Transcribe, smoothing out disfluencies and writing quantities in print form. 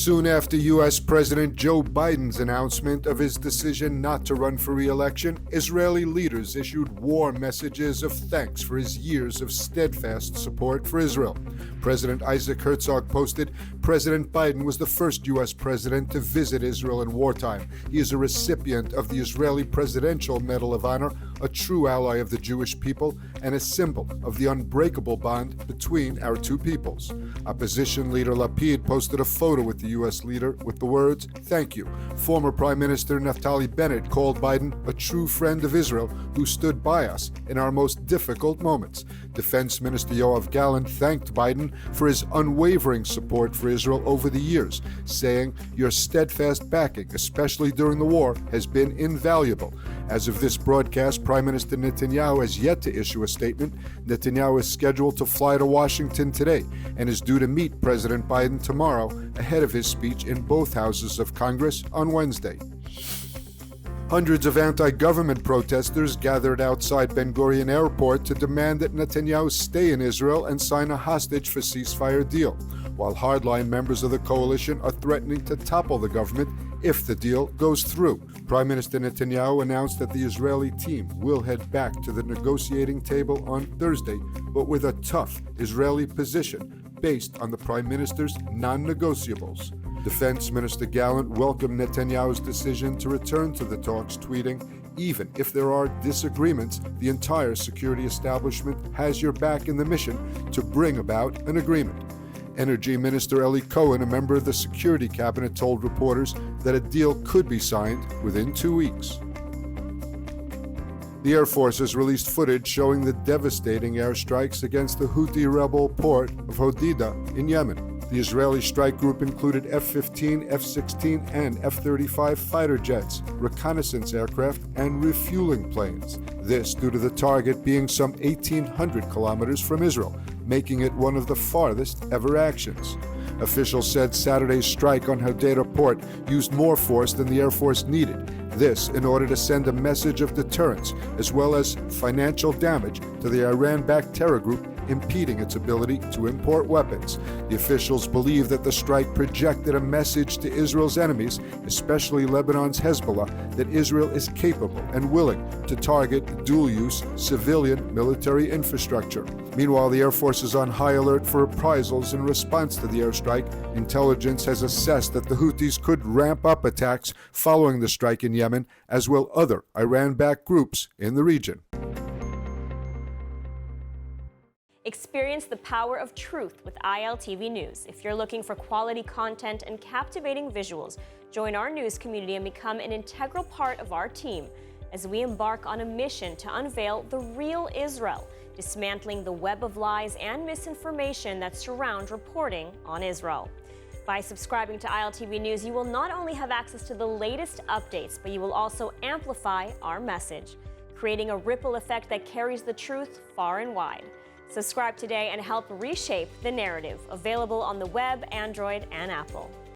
Soon after U.S. President Joe Biden's announcement of his decision not to run for re-election, Israeli leaders issued war messages of thanks for his years of steadfast support for Israel. President Isaac Herzog posted, "President Biden was the first U.S. president to visit Israel in wartime. He is a recipient of the Israeli Presidential Medal of Honor, a true ally of the Jewish people, and a symbol of the unbreakable bond between our two peoples." Opposition leader Lapid posted a photo with the U.S. leader with the words, "Thank you." Former Prime Minister Naftali Bennett called Biden a true friend of Israel who stood by us in our most difficult moments. Defense Minister Yoav Gallant thanked Biden for his unwavering support for Israel over the years, saying, "Your steadfast backing, especially during the war, has been invaluable." As of this broadcast, Prime Minister Netanyahu has yet to issue a statement. Netanyahu is scheduled to fly to Washington today and is due to meet President Biden tomorrow ahead of his speech in both houses of Congress on Wednesday. Hundreds of anti-government protesters gathered outside Ben Gurion Airport to demand that Netanyahu stay in Israel and sign a hostage for ceasefire deal, while hardline members of the coalition are threatening to topple the government if the deal goes through. Prime Minister Netanyahu announced that the Israeli team will head back to the negotiating table on Thursday, but with a tough Israeli position based on the Prime Minister's non-negotiables. Defense Minister Gallant welcomed Netanyahu's decision to return to the talks, tweeting, "Even if there are disagreements, the entire security establishment has your back in the mission to bring about an agreement." Energy Minister Eli Cohen, a member of the Security Cabinet, told reporters that a deal could be signed within 2 weeks. The Air Force has released footage showing the devastating airstrikes against the Houthi rebel port of Hodeidah in Yemen. The Israeli strike group included F-15, F-16, and F-35 fighter jets, reconnaissance aircraft, and refueling planes. This due to the target being some 1,800 kilometers from Israel, making it one of the farthest ever actions. Officials said Saturday's strike on Hodeidah port used more force than the Air Force needed. This in order to send a message of deterrence, as well as financial damage to the Iran-backed terror group, impeding its ability to import weapons. The officials believe that the strike projected a message to Israel's enemies, especially Lebanon's Hezbollah, that Israel is capable and willing to target dual-use civilian military infrastructure. Meanwhile, the Air Force is on high alert for reprisals in response to the airstrike. Intelligence has assessed that the Houthis could ramp up attacks following the strike in Yemen, as will other Iran-backed groups in the region. Experience the power of truth with ILTV News. If you're looking for quality content and captivating visuals, join our news community and become an integral part of our team as we embark on a mission to unveil the real Israel, dismantling the web of lies and misinformation that surround reporting on Israel. By subscribing to ILTV News, you will not only have access to the latest updates, but you will also amplify our message, creating a ripple effect that carries the truth far and wide. Subscribe today and help reshape the narrative. Available on the web, Android, and Apple.